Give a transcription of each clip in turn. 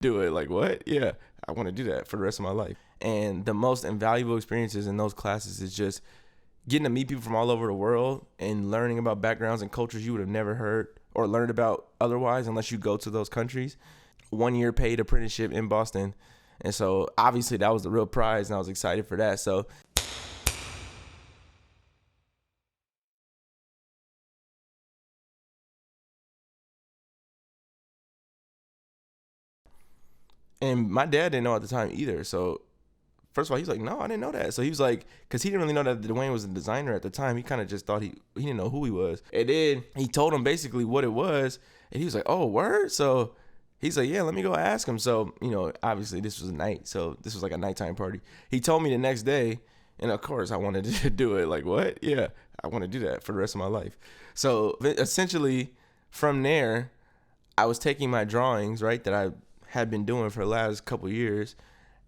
do it. Like, what? Yeah, I want to do that for the rest of my life. And the most invaluable experiences in those classes is just getting to meet people from all over the world and learning about backgrounds and cultures you would have never heard or learned about otherwise unless you go to those countries. 1 year paid apprenticeship in Boston. And so obviously that was the real prize, and I was excited for that. So and my dad didn't know at the time either. So first of all, he's like, no, I didn't know that. So he was like, because he didn't really know that Dwayne was a designer at the time. He kind of just thought he didn't know who he was. And then he told him basically what it was. And he was like, oh, word? So he's like, yeah, let me go ask him. So, obviously this was a night. So this was like a nighttime party. He told me the next day. And of course I wanted to do it. Like, what? Yeah, I want to do that for the rest of my life. So essentially from there, I was taking my drawings, right, that I had been doing for the last couple of years,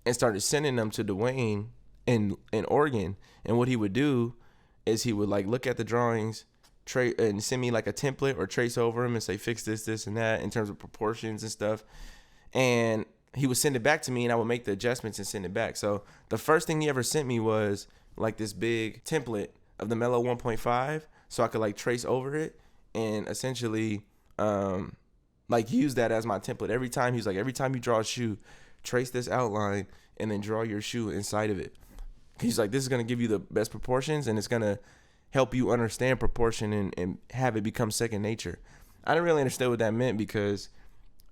and started sending them to Dwayne in Oregon. And what he would do is he would like look at the drawings, and send me like a template or trace over them and say, fix this, and that in terms of proportions and stuff. And he would send it back to me, and I would make the adjustments and send it back. So the first thing he ever sent me was like this big template of the Mellow 1.5, so I could like trace over it and essentially like use that as my template. Every time he's like, every time you draw a shoe, trace this outline and then draw your shoe inside of it. He's like, this is going to give you the best proportions, and it's going to help you understand proportion and have it become second nature. I didn't really understand what that meant because,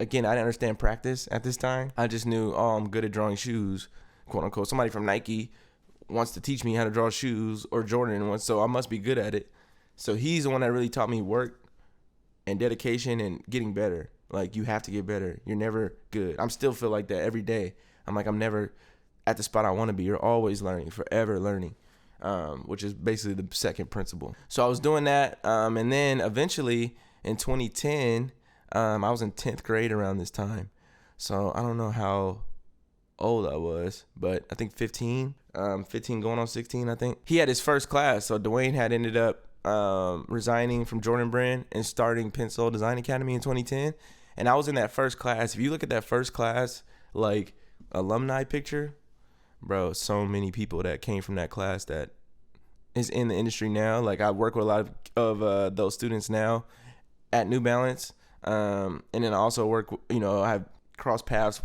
again, I didn't understand practice at this time. I just knew, oh, I'm good at drawing shoes, quote unquote. Somebody from Nike wants to teach me how to draw shoes, or Jordan wants, so I must be good at it. So he's the one that really taught me work and dedication and getting better. Like, you have to get better. You're never good. I'm still feel like that every day. I'm never at the spot I want to be. You're always learning, forever learning, which is basically the second principle. So I was doing that, and then eventually in 2010, I was in 10th grade around this time. So I don't know how old I was, but I think 15 going on 16, I think. He had his first class. So Dwayne had ended up resigning from Jordan Brand and starting Pencil Design Academy in 2010. And I was in that first class. If you look at that first class, like alumni picture, bro, so many people that came from that class that is in the industry now. Like, I work with a lot of those students now at New Balance. And then I also work, I have crossed paths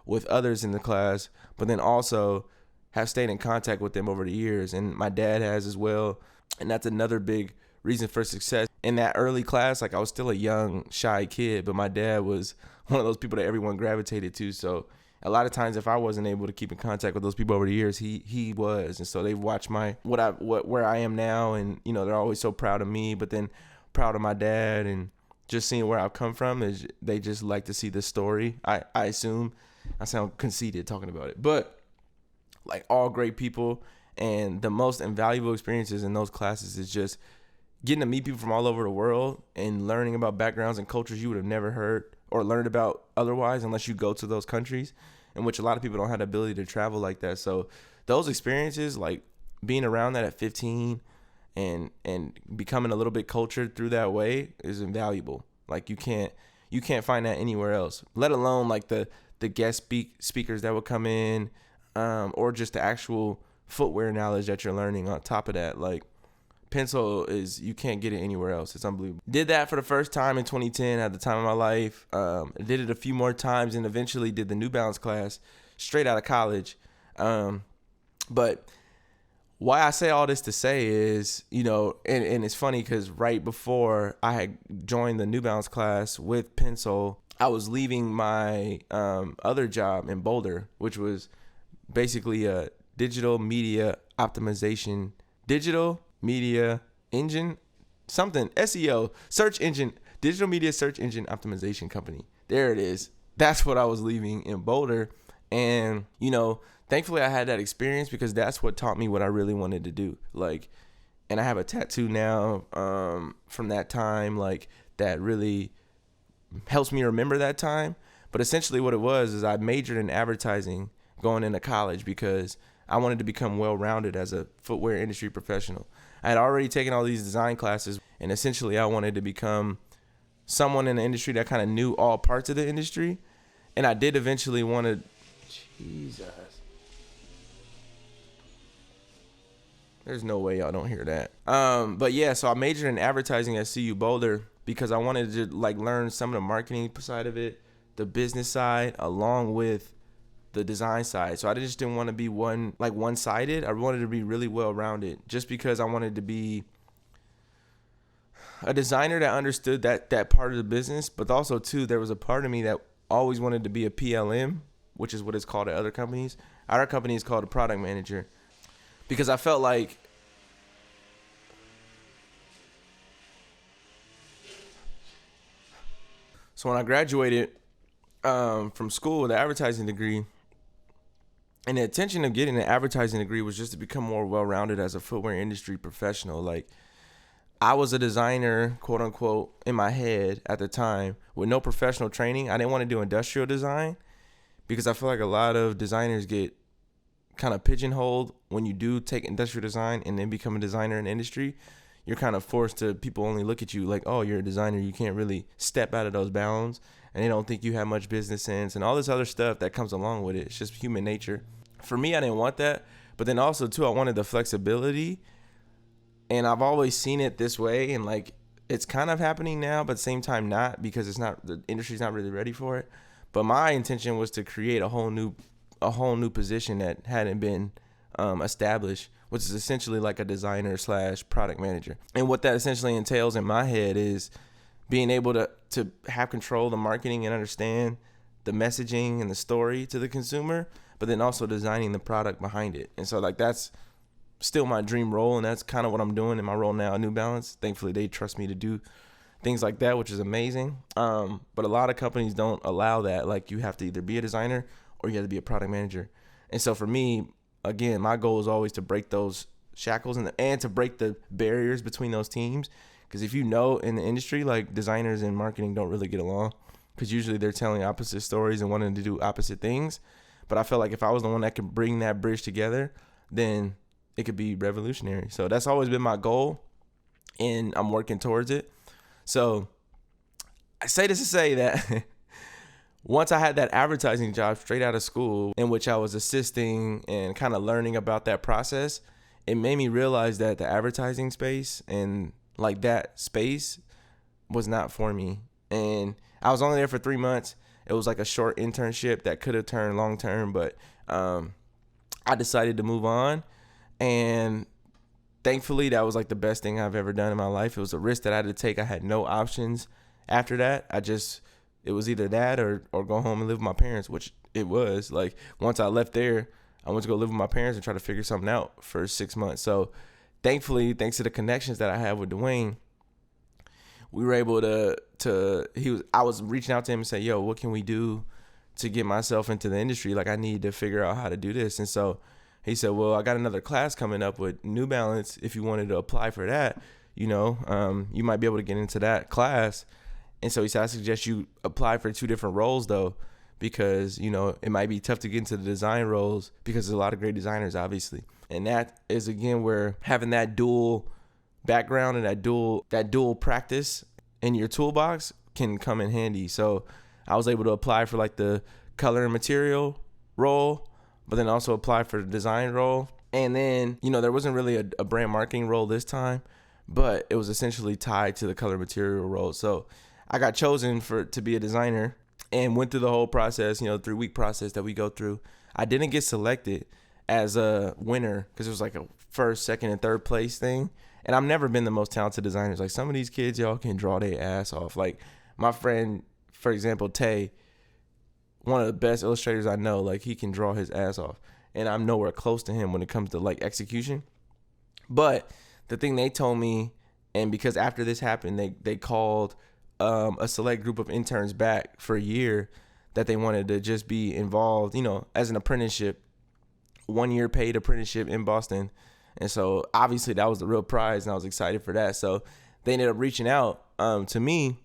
with others in the class, but then also have stayed in contact with them over the years. And my dad has as well. And that's another big reason for success. In that early class, like, I was still a young, shy kid, but my dad was one of those people that everyone gravitated to. So a lot of times, if I wasn't able to keep in contact with those people over the years, he was. And so they've watched where I am now, and they're always so proud of me, but then proud of my dad, and just seeing where I've come from, is they just like to see the story. I assume. I sound conceited talking about it, but like, all great people. And the most invaluable experiences in those classes is just getting to meet people from all over the world and learning about backgrounds and cultures you would have never heard or learned about otherwise unless you go to those countries, in which a lot of people don't have the ability to travel like that. So those experiences, like being around that at 15 and becoming a little bit cultured through that way, is invaluable. Like, you can't find that anywhere else, let alone like the guest speakers that would come in, or just the actual footwear knowledge that you're learning on top of that. Like, Pencil you can't get it anywhere else. It's unbelievable. Did that for the first time in 2010 at the time of my life. Did it a few more times, and eventually did the New Balance class straight out of college. But why I say all this to say is, and it's funny because right before I had joined the New Balance class with Pencil, I was leaving my other job in Boulder, which was basically a digital media engine, something, SEO, search engine, digital media search engine optimization company. There it is. That's what I was leaving in Boulder. And, thankfully I had that experience, because that's what taught me what I really wanted to do. Like, and I have a tattoo now from that time, like, that really helps me remember that time. But essentially what it was is I majored in advertising going into college because I wanted to become well-rounded as a footwear industry professional. I had already taken all these design classes, and essentially I wanted to become someone in the industry that kind of knew all parts of the industry. And I did eventually want to, Jesus. There's no way y'all don't hear that. But yeah, so I majored in advertising at CU Boulder because I wanted to like learn some of the marketing side of it, the business side, along with the design side. So I just didn't want to be one-sided. I wanted to be really well-rounded just because I wanted to be a designer that understood that part of the business, but also too, there was a part of me that always wanted to be a PLM, which is what it's called at other companies. Our company is called a product manager because I felt like so when I graduated from school with an advertising degree, and the intention of getting an advertising degree was just to become more well-rounded as a footwear industry professional. Like, I was a designer, quote unquote, in my head at the time with no professional training. I didn't want to do industrial design because I feel like a lot of designers get kind of pigeonholed when you do take industrial design and then become a designer in the industry. You're kind of forced to, people only look at you like, oh, you're a designer. You can't really step out of those bounds. And they don't think you have much business sense and all this other stuff that comes along with it. It's just human nature. For me, I didn't want that. But then also, too, I wanted the flexibility. And I've always seen it this way. And, like, it's kind of happening now, but at the same time not, because it's not, the industry's not really ready for it. But my intention was to create a whole new position that hadn't been established, which is essentially like a designer / product manager. And what that essentially entails in my head is being able to have control of the marketing and understand the messaging and the story to the consumer, but then also designing the product behind it. And so like that's still my dream role, and that's kind of what I'm doing in my role now at New Balance. Thankfully, they trust me to do things like that, which is amazing. But a lot of companies don't allow that. Like, you have to either be a designer or you have to be a product manager. And so for me, again, my goal is always to break those shackles and to break the barriers between those teams. Because if you know, in the industry, like, designers and marketing don't really get along because usually they're telling opposite stories and wanting to do opposite things. But I felt like if I was the one that could bring that bridge together, then it could be revolutionary. So that's always been my goal, and I'm working towards it. So I say this to say that once I had that advertising job straight out of school, in which I was assisting and kind of learning about that process, it made me realize that the advertising space and like that space was not for me. And I was only there for 3 months. It was like a short internship that could have turned long term, but I decided to move on. And thankfully, that was like the best thing I've ever done in my life. It was a risk that I had to take. I had no options after that. It was either that or go home and live with my parents, which it was. Like, once I left there, I went to go live with my parents and try to figure something out for 6 months. So thankfully, thanks to the connections that I had with Dwayne, we were able I was reaching out to him and say, yo, what can we do to get myself into the industry? Like, I need to figure out how to do this. And so he said, well, I got another class coming up with New Balance. If you wanted to apply for that, you might be able to get into that class. And so he said, I suggest you apply for 2 different roles, though, because, it might be tough to get into the design roles because there's a lot of great designers, obviously. And that is, again, where having that dual background and that dual practice in your toolbox can come in handy. So I was able to apply for like the color and material role, but then also apply for the design role. And then, there wasn't really a brand marketing role this time, but it was essentially tied to the color material role. So I got chosen to be a designer and went through the whole process, 3-week process that we go through. I didn't get selected as a winner because it was like a first, second, and third place thing. And I've never been the most talented designers. Like, some of these kids, y'all can draw their ass off. Like, my friend, for example, Tae, one of the best illustrators I know, like, he can draw his ass off. And I'm nowhere close to him when it comes to, like, execution. But the thing they told me, and because after this happened, they called a select group of interns back for a year that they wanted to just be involved, as an apprenticeship, 1-year paid apprenticeship in Boston. And so obviously that was the real prize, and I was excited for that. So they ended up reaching out to me